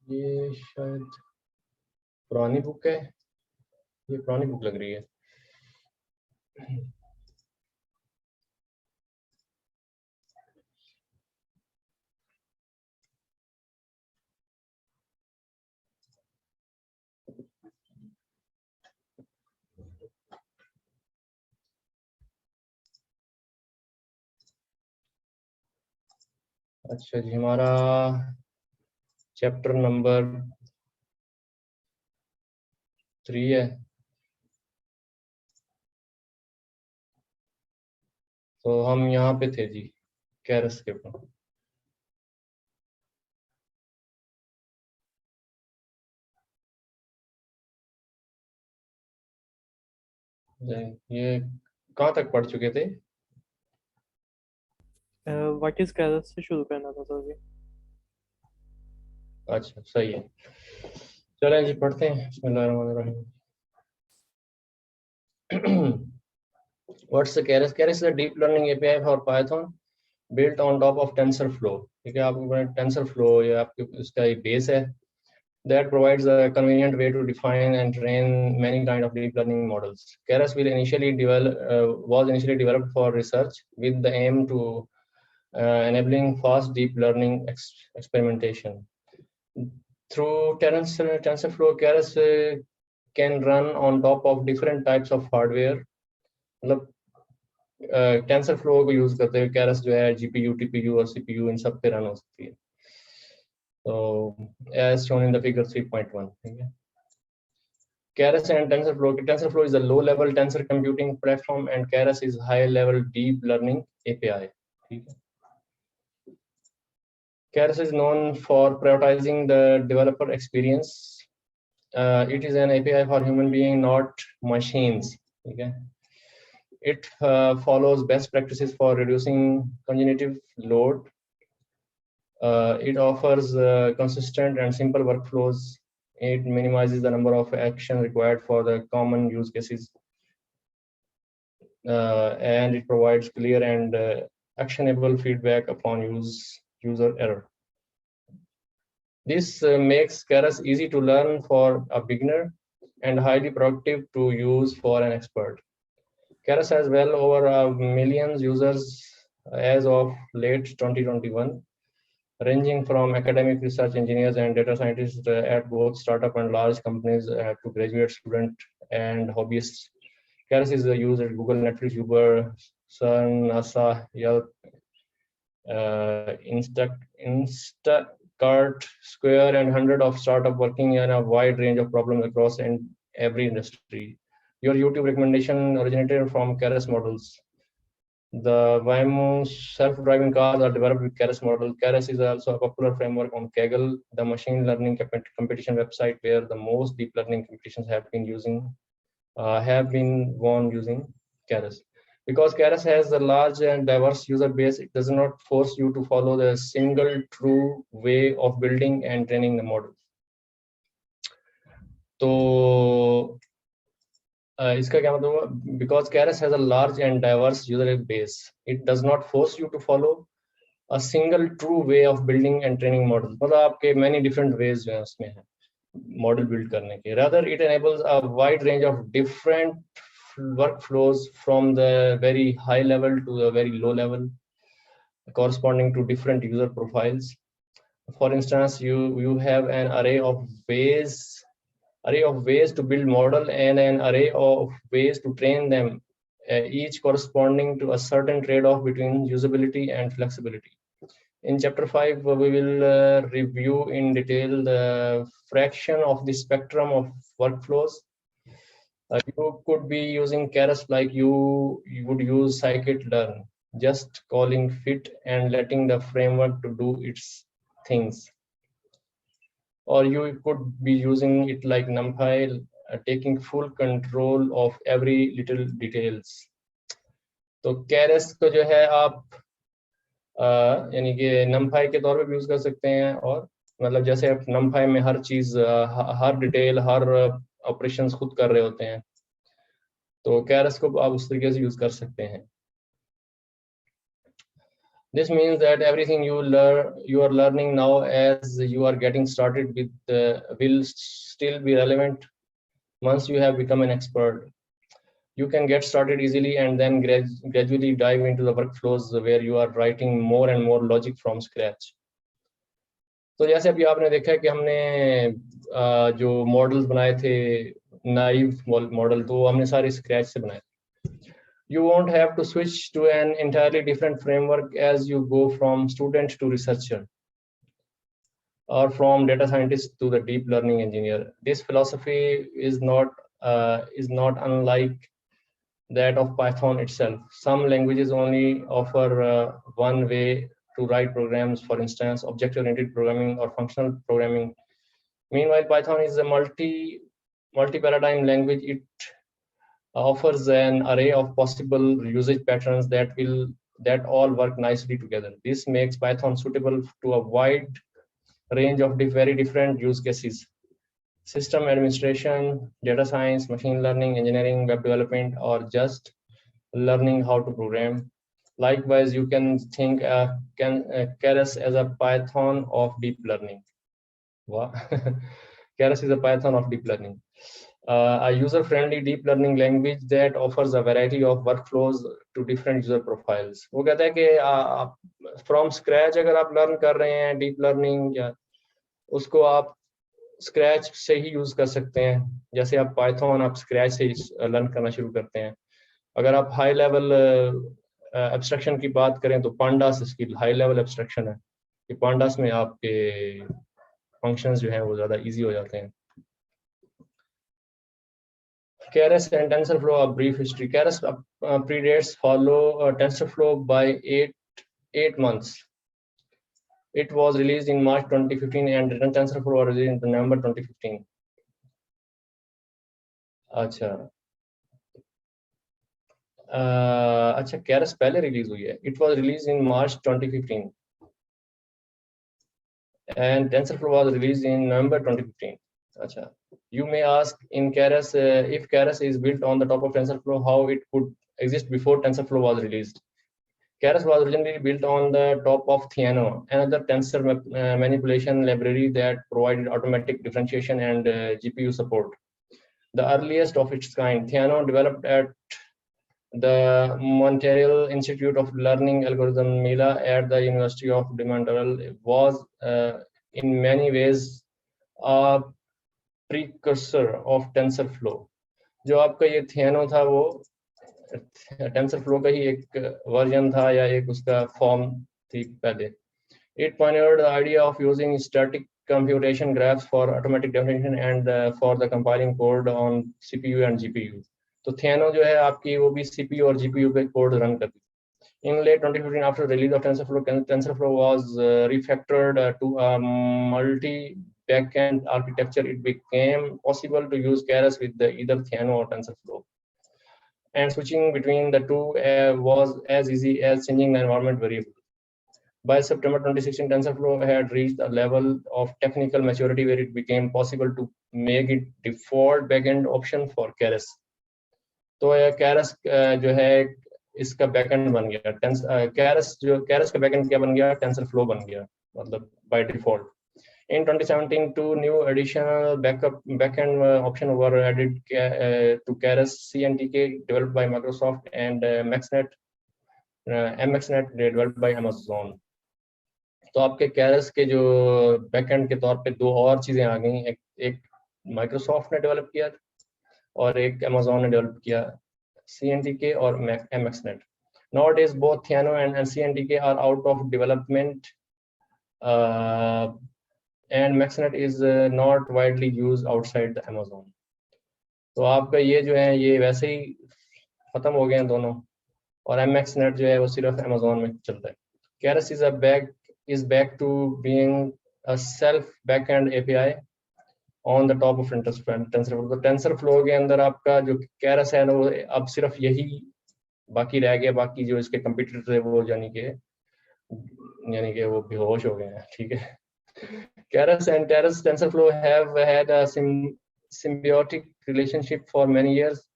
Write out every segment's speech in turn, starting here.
ये शायद पुरानी बुक है, ये पुरानी बुक लग रही है। अच्छा जी, हमारा चैप्टर नंबर 3 है। तो हम यहाँ पे थे जी, कैरस के ऊपर। ये कहाँ तक पढ़ चुके थे? व्हाट इज कैरस से शुरू करना था सर जी। अच्छा, सही है। चलें जी, पढ़ते हैं। बिस्मिल्लाहिर्रहमानिर्रहीम। What's the Keras? Keras is a deep learning API for Python built on top of TensorFlow. ठीक है, आपके पास TensorFlow या आपके उसका एक बेस है that provides a convenient way to define and train many kind of deep learning models. Keras was initially developed for research with the aim to enabling fast deep learning experimentation. Through TensorFlow, Keras can run on top of different types of hardware. मतलब TensorFlow को use करते हुए Keras जो है GPU, TPU और CPU इन सब पे run हो सकती है। So as shown in the figure 3.1, ठीक है। Keras and TensorFlow. TensorFlow is a low-level tensor computing platform, and Keras is high-level deep learning API. ठीक है। Keras is known for prioritizing the developer experience. It is an API for human being, not machines. ठीक है। It follows best practices for reducing cognitive load. It offers consistent and simple workflows. It minimizes the number of actions required for the common use cases. And it provides clear and actionable feedback upon user error. This makes Keras easy to learn for a beginner and highly productive to use for an expert. Keras has well over a million users as of late 2021, ranging from academic research engineers and data scientists at both startup and large companies to graduate students and hobbyists. Keras is used at Google, Netflix, Uber, CERN, NASA, Yelp, Instacart, Square, and hundreds of startups working in a wide range of problems across every industry. Your YouTube recommendation originated from Keras models. The Waymo self-driving cars are developed with Keras model. Keras is also a popular framework on Kaggle, the machine learning competition website where the most deep learning competitions have been won using Keras. Because Keras has a large and diverse user base, it does not force you to follow the single true way of building and training the model. तो इसका क्या मतलब हुआ? Because Keras has a large and diverse user base, it does not force you to follow a single true way of building and training models. मतलब आपके many different ways जो है उसमें है मॉडल बिल्ड करने के. Rather, it enables a wide range of different workflows from the very high level to the very low level, corresponding to different user profiles. For instance, you have an array of ways to build model and an array of ways to train them, each corresponding to a certain trade-off between usability and flexibility. In chapter 5, we will review in detail the fraction of the spectrum of workflows. You could be using Keras like you would use scikit-learn, just calling fit and letting the framework to do its things. Or you could be using it like NumPy, taking full control of every little details. तो Keras को जो है आप यानी कि NumPy के तौर पे भी यूज कर सकते हैं, और मतलब जैसे आप NumPy में हर चीज हर डिटेल हर ऑपरेशंस खुद कर रहे होते हैं, तो Keras को आप उस तरीके से यूज कर सकते हैं. This means that everything you are learning now as you are getting started with will still be relevant once you have become an expert. You can get started easily and then gradually dive into the workflows where you are writing more and more logic from scratch. तो जैसे अभी आपने देखा है कि हमने जो models बनाए थे नाइव मॉडल, तो हमने सारे स्क्रैच से बनाए. You won't have to switch to an entirely different framework as you go from student to researcher or from data scientist to the deep learning engineer. This philosophy is not unlike that of Python itself. Some languages only offer one way to write programs, for instance, object-oriented programming or functional programming. Meanwhile, Python is a multi-paradigm language. It offers an array of possible usage patterns that all work nicely together. This makes Python suitable to a wide range of very different use cases: system administration, data science, machine learning, engineering, web development, or just learning how to program. Likewise, you can think Keras as a Python of deep learning. Wow. Keras is a Python of deep learning. A user-friendly deep learning language that offers a variety of workflows to different user profiles. वो कहता है कि from scratch अगर आप learn कर रहे हैं deep learning, या उसको आप स्क्रैच से ही यूज कर सकते हैं. जैसे आप पाइथन आप स्क्रैच से लर्न करना शुरू करते हैं. अगर आप हाई लेवल एब्स्ट्रैक्शन की बात करें तो पांडास इसकी हाई लेवल एब्स्ट्रैक्शन है कि पांडास में आपके फंक्शंस जो हैं वो ज़्यादा इजी हो जाते हैं. Keras and TensorFlow, a brief history. Keras predates TensorFlow by eight months. It was released in March 2015 and TensorFlow was released in November 2015. अच्छा Keras पहले रिलीज हुई है. It was released in March 2015 and TensorFlow was released in November 2015. अच्छा, you may ask in Keras if Keras is built on the top of TensorFlow, how it could exist before TensorFlow was released. Keras was originally built on the top of Theano, another tensor manipulation library that provided automatic differentiation and GPU support. The earliest of its kind, Theano, developed at the Montreal Institute of Learning Algorithm (MILA) at the University of Montreal, was in many ways a precursor of TensorFlow. जो आपका ये Theano था वो TensorFlow का ही एक version था या एक उसका फॉर्म थी पहले. It pioneered the idea of using static computation graphs for automatic definition and for the compiling code on CPU and GPU. तो Theano जो है आपकी वो भी CPU और GPU पे कोड रन करती. In late 2015, after the release of TensorFlow was refactored to a multi-backend architecture. It became possible to use Keras with either Theano or TensorFlow. And switching between the two was as easy as changing the environment variable. By September 2016, TensorFlow had reached a level of technical maturity where it became possible to make it default backend option for Keras. तो Keras जो है इसका backend बन गया. Keras का backend क्या बन गया? TensorFlow बन गया, मतलब by default. In 2017, two new additional backend options were added to Keras: CNTK, developed by Microsoft, and MXNet developed by Amazon. तो आपके Keras के जो बैकएंड के तौर पे दो और चीजें आ गई. एक माइक्रोसॉफ्ट ने डेवलप किया और एक Amazon ने डेवलप किया, CNTK और MXNet. Nowadays, both Theano and CNTK are out of development, and MXNet is not widely used outside the Amazon. तो आपका ये जो है ये वैसे ही खत्म हो गए हैं दोनों, और MXNet जो है वो सिर्फ Amazon में चलता है. Keras is back to being a self backend API on the top of TensorFlow. तो TensorFlow के अंदर आपका जो Keras है ना वो अब सिर्फ यही बाकी रह गया. बाकी जो इसके कंप्यूटर थे वो यानी कि वो बेहोश हो गए हैं. ठीक है. Keras and TensorFlow have had a symbiotic relationship for many years.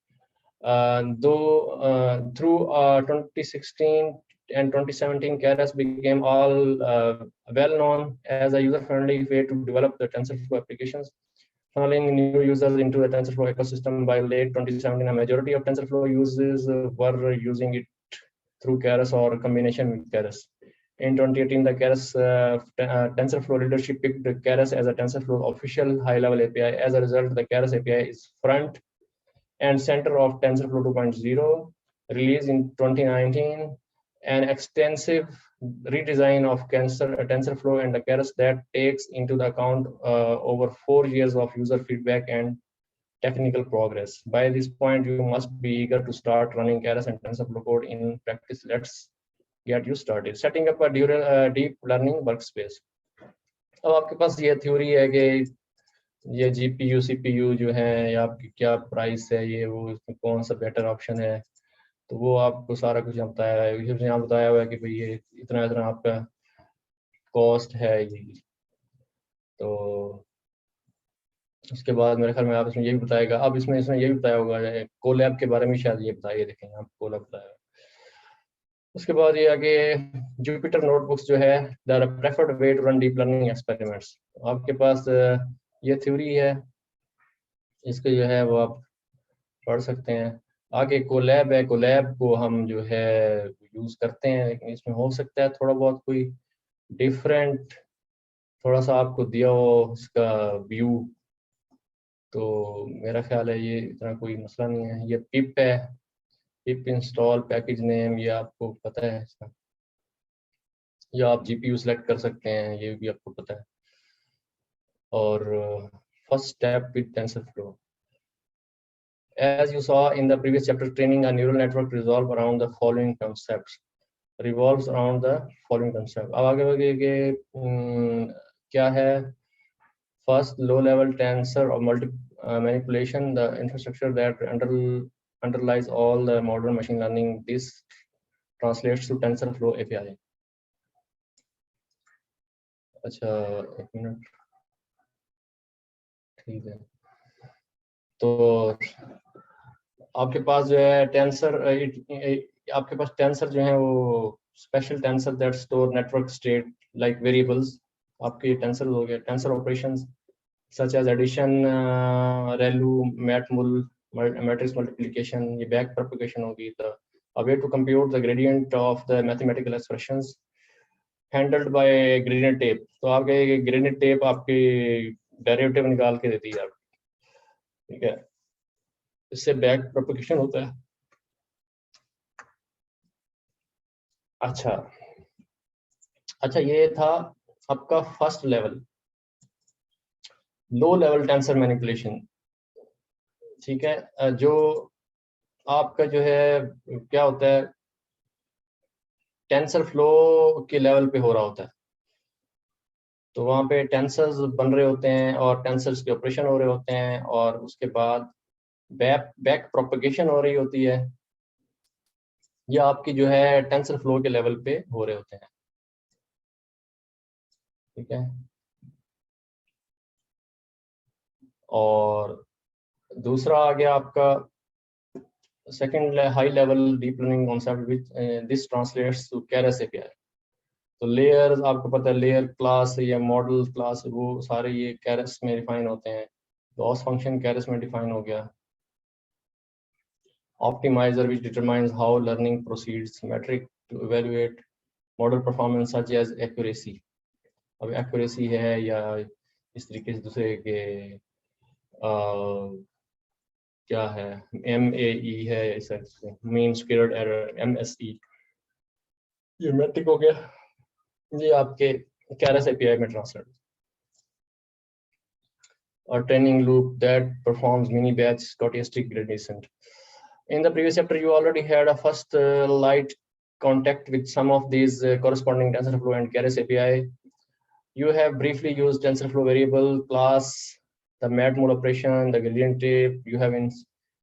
Though through 2016 and 2017, Keras became all well known as a user-friendly way to develop the TensorFlow applications, funneling new users into the TensorFlow ecosystem. By late 2017, a majority of TensorFlow users were using it through Keras or a combination with Keras. In 2018, the Keras TensorFlow leadership picked Keras as a TensorFlow official high-level API. As a result, the Keras API is front and center of TensorFlow 2.0, released in 2019, an extensive redesign of TensorFlow and the Keras that takes into the account over 4 years of user feedback and technical progress. By this point, you must be eager to start running Keras and TensorFlow code in practice. Let's get you started. Setting up a deep learning workspace. अब आपके पास ये theory है कि ये GPU CPU जो है या आपकी क्या प्राइस है, ये वो इसमें कौन सा बेटर ऑप्शन है, तो वो आपको सारा कुछ यहाँ बताया है। यहाँ बताया हुआ है कि भाई ये इतना इतना आपका कॉस्ट है ये, तो उसके बाद मेरे ख्याल में आप इसमें ये भी बताएगा। अब इसमें ये भी बताया होगा कोलैब के बारे में, शायद ये बताइए, देखें यहाँ कोलैब बताया। उसके बाद ये आगे जुपिटर नोटबुक्स जो है the preferred way to run deep learning experiments. आपके पास ये थ्योरी है, इसको जो है वो आप पढ़ सकते हैं। आगे कोलैब है, कोलैब को हम जो है यूज करते हैं, लेकिन इसमें हो सकता है थोड़ा बहुत कोई डिफरेंट थोड़ा सा आपको दिया हो इसका व्यू, तो मेरा ख्याल है ये इतना कोई मसला नहीं है। ये पिप है, पिप इंस्टॉल पैकेज नेम, ये आपको पता है इसका, या आप GPU सेलेक्ट कर सकते हैं, ये भी आपको पता है। और first step with TensorFlow. As you saw in the previous chapter, training a neural network revolves around the following concepts. अब आगे क्या है? First, low-level tensor or manipulation, the infrastructure that underlies all the modern machine learning. This translates to TensorFlow API. अच्छा, एक minute, ठीक है। तो आपके पास जो है टेंसर, आपके पास टेंसर जो है वो special tensor that store network state like variables, आपके टेंसर हो गए। Tensor operations such as addition, ReLU, matmul, matrix multiplication, ये बैक प्रोपगेशन होगी। The a way to compute the gradient of the mathematical expressions handled by gradient tape। तो आपके gradient tape आपकी derivative निकाल के देती है, ठीक है, इससे बैक प्रोपगेशन होता है। अच्छा, ये था आपका first level, low level tensor manipulation, ठीक है। जो आपका जो है क्या होता है, टेंसर फ्लो के लेवल पे हो रहा होता है, तो वहाँ पे टेंसर्स बन रहे होते हैं और टेंसर्स के ऑपरेशन हो रहे होते हैं, और उसके बाद बैक प्रोपगेशन हो रही होती है। ये आपकी जो है टेंसर फ्लो के लेवल पे हो रहे होते हैं, ठीक है। और दूसरा आ गया आपका second high level deep learning concept which this translates to Keras API। तो लेयर्स आपको पता है, लेयर क्लास या मॉडल क्लास, वो सारे ये Keras में डिफाइन होते हैं। लॉस फंक्शन Keras में डिफाइन हो गया। Optimizer which determines how learning proceeds, metric to evaluate model performance such as accuracy। अब accuracy है या इस तरीके से दूसरे के क्या है, MAE है, ऐसा मीन स्क्वेयर्ड एरर, MSE, ये मेट्रिक हो गया, ये आपके Keras API में ट्रांसलेट। और training loop that performs mini batch stochastic gradient। In the previous chapter, you already had a first light contact with some of these corresponding TensorFlow and Keras API. You have briefly used TensorFlow variable class, the matmul operation, the gradient tape. You have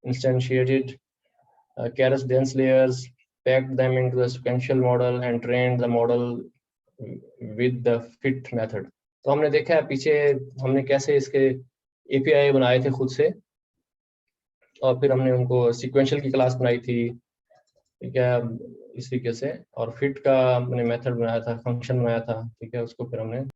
instantiated Keras dense layers, packed them into the sequential model, and trained the model with the fit method। तो हमने देखा है पीछे हमने कैसे इसके API बनाए थे खुद से, और फिर हमने उनको सीक्वेंशियल की क्लास बनाई थी, ठीक है, इस तरीके से, और फिट का हमने मेथड बनाया था, फंक्शन बनाया था, ठीक है, उसको फिर हमने